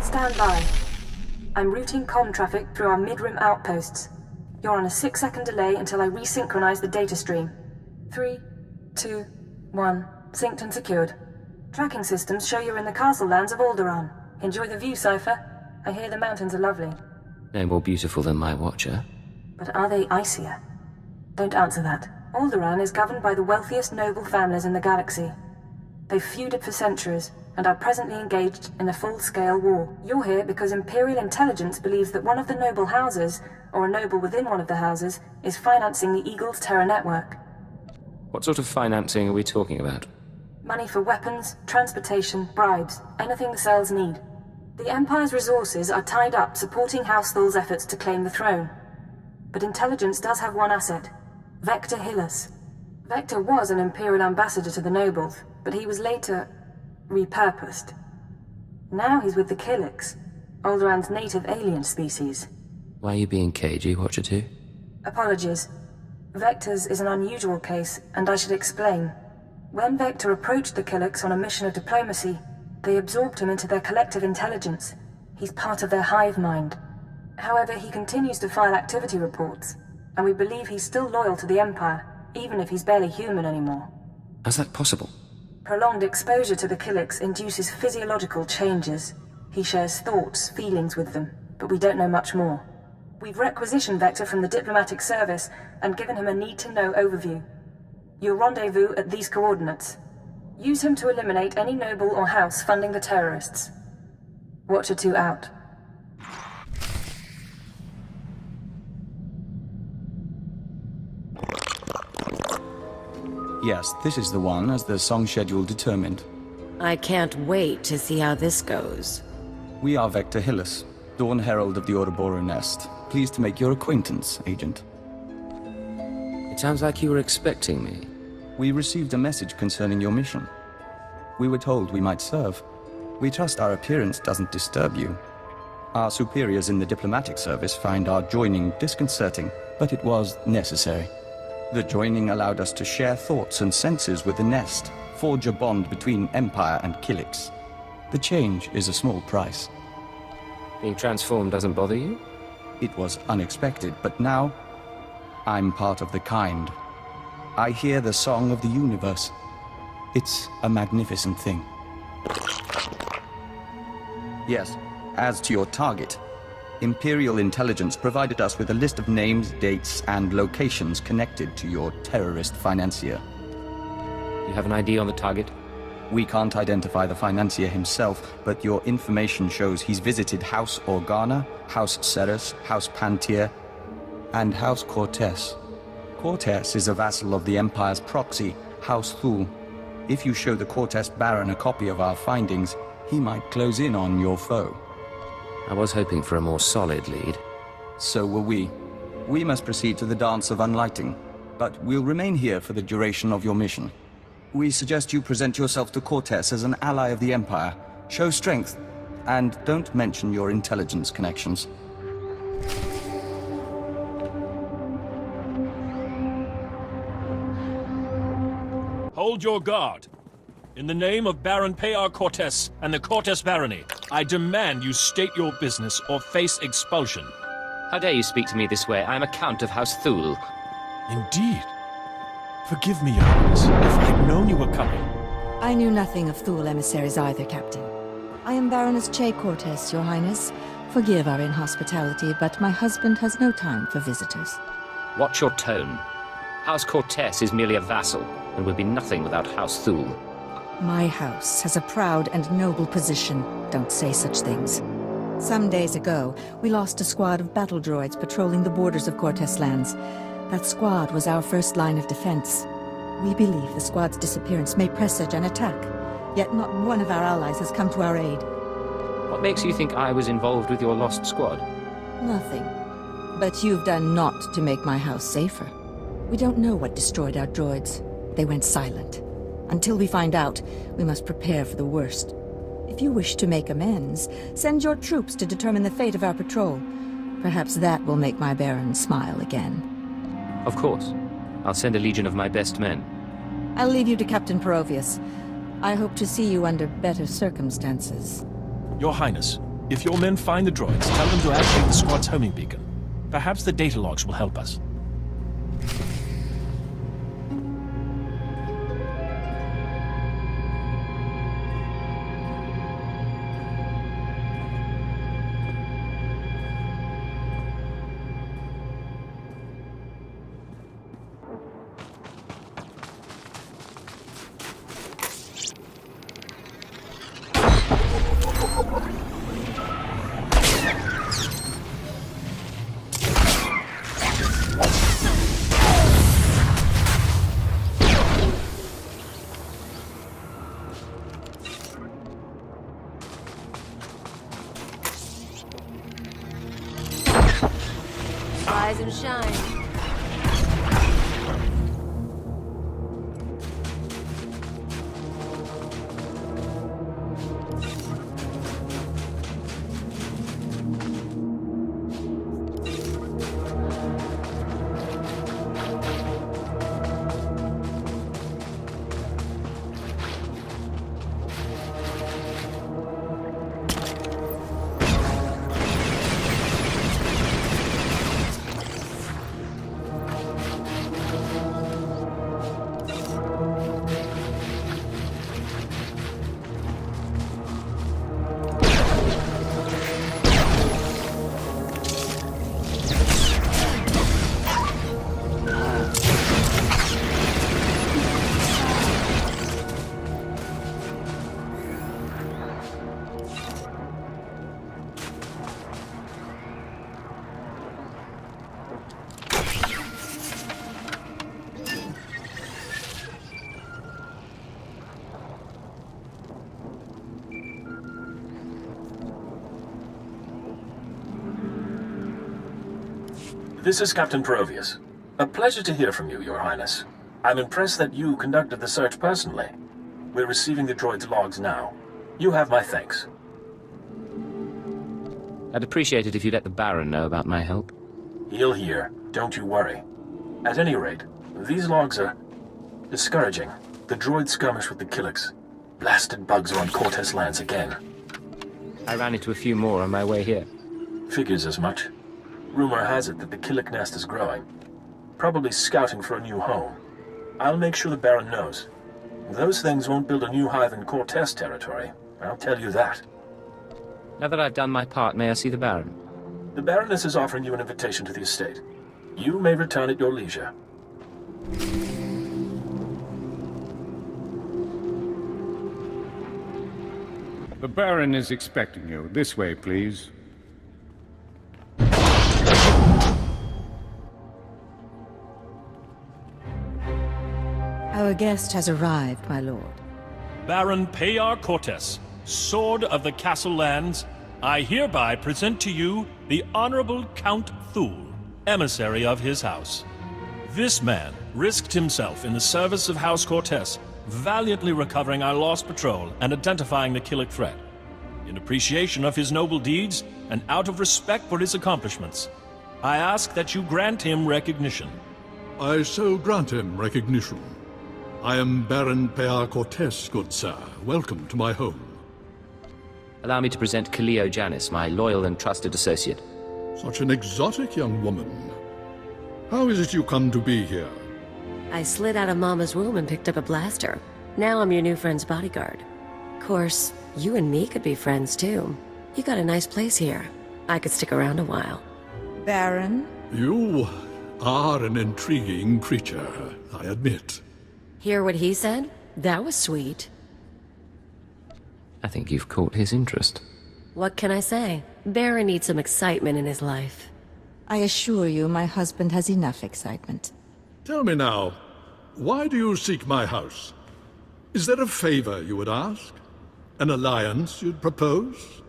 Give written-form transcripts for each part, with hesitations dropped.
Stand by. I'm routing comm traffic through our mid-rim outposts. You're on a 6-second delay until I resynchronize the data stream. 3, 2, 1. Synced and secured. Tracking systems show you're in the castle lands of Alderaan. Enjoy the view, Cypher. I hear the mountains are lovely. No more beautiful than my watcher. But are they icier? Don't answer that. Alderaan is governed by the wealthiest noble families in the galaxy. They've feuded for centuries, and are presently engaged in a full-scale war. You're here because Imperial intelligence believes that one of the noble houses, or a noble within one of the houses, is financing the Eagle's terror network. What sort of financing are we talking about? Money for weapons, transportation, bribes, anything the cells need. The Empire's resources are tied up supporting House Thul's efforts to claim the throne. But intelligence does have one asset, Vector Hillis. Vector was an Imperial ambassador to the nobles, but he was later repurposed. Now he's with the Killiks, Alderaan's native alien species. Why are you being cagey, Watcher 2? Apologies. Vector's is an unusual case, and I should explain. When Vector approached the Killiks on a mission of diplomacy, they absorbed him into their collective intelligence. He's part of their hive mind. However, he continues to file activity reports, and we believe he's still loyal to the Empire, even if he's barely human anymore. How's that possible? Prolonged exposure to the Killiks induces physiological changes. He shares thoughts, feelings with them, but we don't know much more. We've requisitioned Vector from the diplomatic service and given him a need-to-know overview. You'll rendezvous at these coordinates. Use him to eliminate any noble or house funding the terrorists. Watcher 2 out. Yes, this is the one, as the song schedule determined. I can't wait to see how this goes. We are Vector Hillis, Dawn Herald of the Ouroboros Nest. Pleased to make your acquaintance, Agent. It sounds like you were expecting me. We received a message concerning your mission. We were told we might serve. We trust our appearance doesn't disturb you. Our superiors in the diplomatic service find our joining disconcerting, but it was necessary. The joining allowed us to share thoughts and senses with the Nest, forge a bond between Empire and Killiks. The change is a small price. Being transformed doesn't bother you? It was unexpected, but now, I'm part of the kind. I hear the song of the universe. It's a magnificent thing. Yes, as to your target, Imperial intelligence provided us with a list of names, dates, and locations connected to your terrorist financier. You have an ID on the target? We can't identify the financier himself, but your information shows he's visited House Organa, House Ceres, House Pantier, and House Cortess. Cortess is a vassal of the Empire's proxy, House Thul. If you show the Cortess Baron a copy of our findings, he might close in on your foe. I was hoping for a more solid lead. So were we. We must proceed to the Dance of Unlighting, but we'll remain here for the duration of your mission. We suggest you present yourself to Cortess as an ally of the Empire. Show strength, and don't mention your intelligence connections. Hold your guard. In the name of Baron Payar Cortess and the Cortess Barony, I demand you state your business or face expulsion. How dare you speak to me this way? I am a Count of House Thul. Indeed. Forgive me, Your Highness, if I'd known you were coming. I knew nothing of Thul emissaries either, Captain. I am Baroness Ch. Cortess, Your Highness. Forgive our inhospitality, but my husband has no time for visitors. Watch your tone. House Cortess is merely a vassal, and will be nothing without House Thul. My house has a proud and noble position. Don't say such things. Some days ago, we lost a squad of battle droids patrolling the borders of Cortess lands. That squad was our first line of defense. We believe the squad's disappearance may presage an attack, yet not one of our allies has come to our aid. What makes you think I was involved with your lost squad? Nothing. But you've done naught to make my house safer. We don't know what destroyed our droids. They went silent. Until we find out, we must prepare for the worst. If you wish to make amends, send your troops to determine the fate of our patrol. Perhaps that will make my Baron smile again. Of course. I'll send a legion of my best men. I'll leave you to Captain Perovius. I hope to see you under better circumstances. Your Highness, If your men find the droids, tell them to activate the squad's homing beacon. Perhaps the data logs will help us. Rise and shine. This is Captain Provius. A pleasure to hear from you, Your Highness. I'm impressed that you conducted the search personally. We're receiving the droid's logs now. You have my thanks. I'd appreciate it if you let the Baron know about my help. He'll hear. Don't you worry. At any rate, these logs are discouraging. The droid skirmish with the Killiks. Blasted bugs are on Cortess lands again. I ran into a few more on my way here. Figures as much. Rumor has it that the Killik nest is growing. Probably scouting for a new home. I'll make sure the Baron knows. Those things won't build a new hive in Cortess territory. I'll tell you that. Now that I've done my part, may I see the Baron? The Baroness is offering you an invitation to the estate. You may return at your leisure. The Baron is expecting you. This way, please. Our guest has arrived, my lord. Baron Payar Cortess, Sword of the Castle Lands, I hereby present to you the Honorable Count Thule, emissary of his house. This man risked himself in the service of House Cortess, valiantly recovering our lost patrol and identifying the Killik threat. In appreciation of his noble deeds and out of respect for his accomplishments, I ask that you grant him recognition. I so grant him recognition. I am Baron Payar Cortess, good sir. Welcome to my home. Allow me to present Kaleo Janis, my loyal and trusted associate. Such an exotic young woman. How is it you come to be here? I slid out of Mama's womb and picked up a blaster. Now I'm your new friend's bodyguard. Of course, you and me could be friends too. You got a nice place here. I could stick around a while. Baron? You are an intriguing creature, I admit. Hear what he said? That was sweet. I think you've caught his interest. What can I say? Baron needs some excitement in his life. I assure you my husband has enough excitement. Tell me now, why do you seek my house? Is there a favor you would ask? An alliance you'd propose?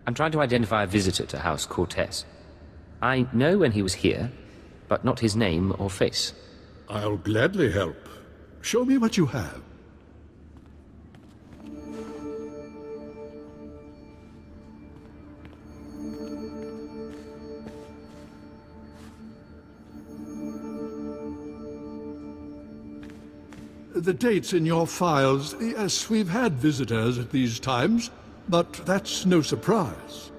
I'm trying to identify a visitor to House Cortess. I know when he was here, but not his name or face. I'll gladly help. Show me what you have. The dates in your files, yes, we've had visitors at these times, but that's no surprise.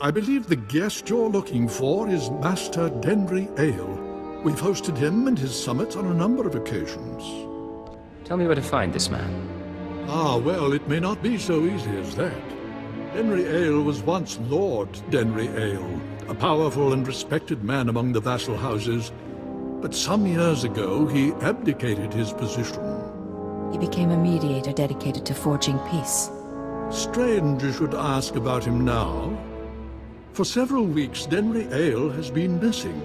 I believe the guest you're looking for is Master Denry Ale. We've hosted him and his summit on a number of occasions. Tell me where to find this man. Ah, well, it may not be so easy as that. Denry Ale was once Lord Denry Ale, a powerful and respected man among the vassal houses. But some years ago, he abdicated his position. He became a mediator dedicated to forging peace. Strange you should ask about him now. For several weeks, Denry Ale has been missing.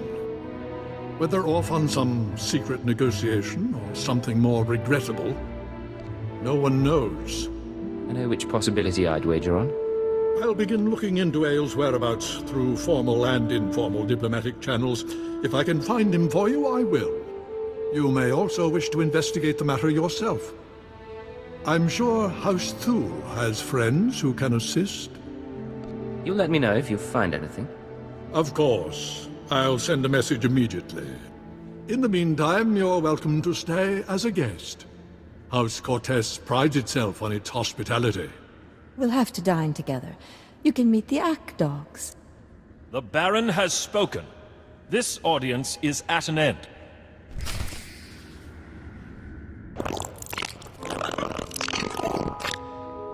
Whether off on some secret negotiation or something more regrettable, no one knows. I know which possibility I'd wager on. I'll begin looking into Ale's whereabouts through formal and informal diplomatic channels. If I can find him for you, I will. You may also wish to investigate the matter yourself. I'm sure House Thule has friends who can assist. You'll let me know if you find anything. Of course. I'll send a message immediately. In the meantime, you're welcome to stay as a guest. House Cortess prides itself on its hospitality. We'll have to dine together. You can meet the Ack dogs. The Baron has spoken. This audience is at an end.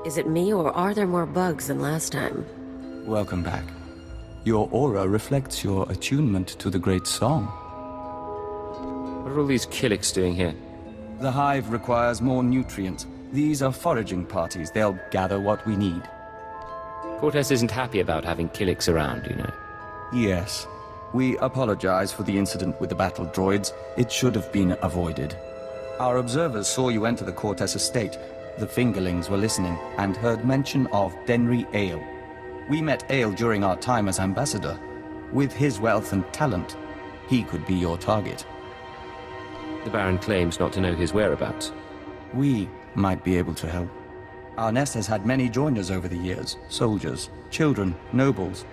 Is it me, or are there more bugs than last time? Welcome back. Your aura reflects your attunement to the great song. What are all these Killiks doing here? The hive requires more nutrients. These are foraging parties. They'll gather what we need. Cortess isn't happy about having Killiks around, you know. Yes. We apologize for the incident with the battle droids. It should have been avoided. Our observers saw you enter the Cortess estate. The fingerlings were listening and heard mention of Denry Ale. We met Ale during our time as ambassador. With his wealth and talent, he could be your target. The Baron claims not to know his whereabouts. We might be able to help. Our nest has had many joiners over the years. Soldiers, children, nobles.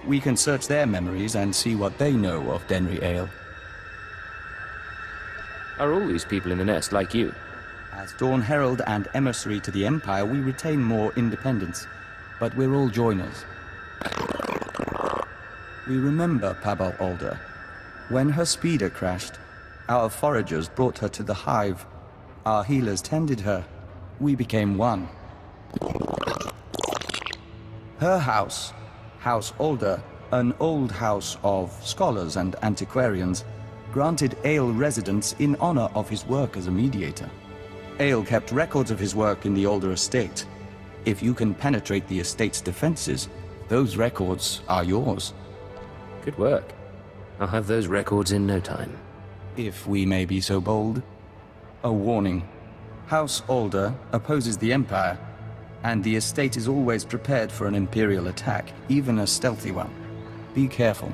We can search their memories and see what they know of Denry Ale. Are all these people in the nest like you? As Dawn Herald and emissary to the Empire, we retain more independence. But we're all joiners. We remember Pabal Alder. When her speeder crashed, our foragers brought her to the hive. Our healers tended her. We became one. Her house, House Alder, an old house of scholars and antiquarians, granted Ale residence in honor of his work as a mediator. Ale kept records of his work in the Alder estate. If you can penetrate the estate's defenses, those records are yours. Good work. I'll have those records in no time. If we may be so bold. A warning. House Alder opposes the Empire, and the estate is always prepared for an Imperial attack, even a stealthy one. Be careful.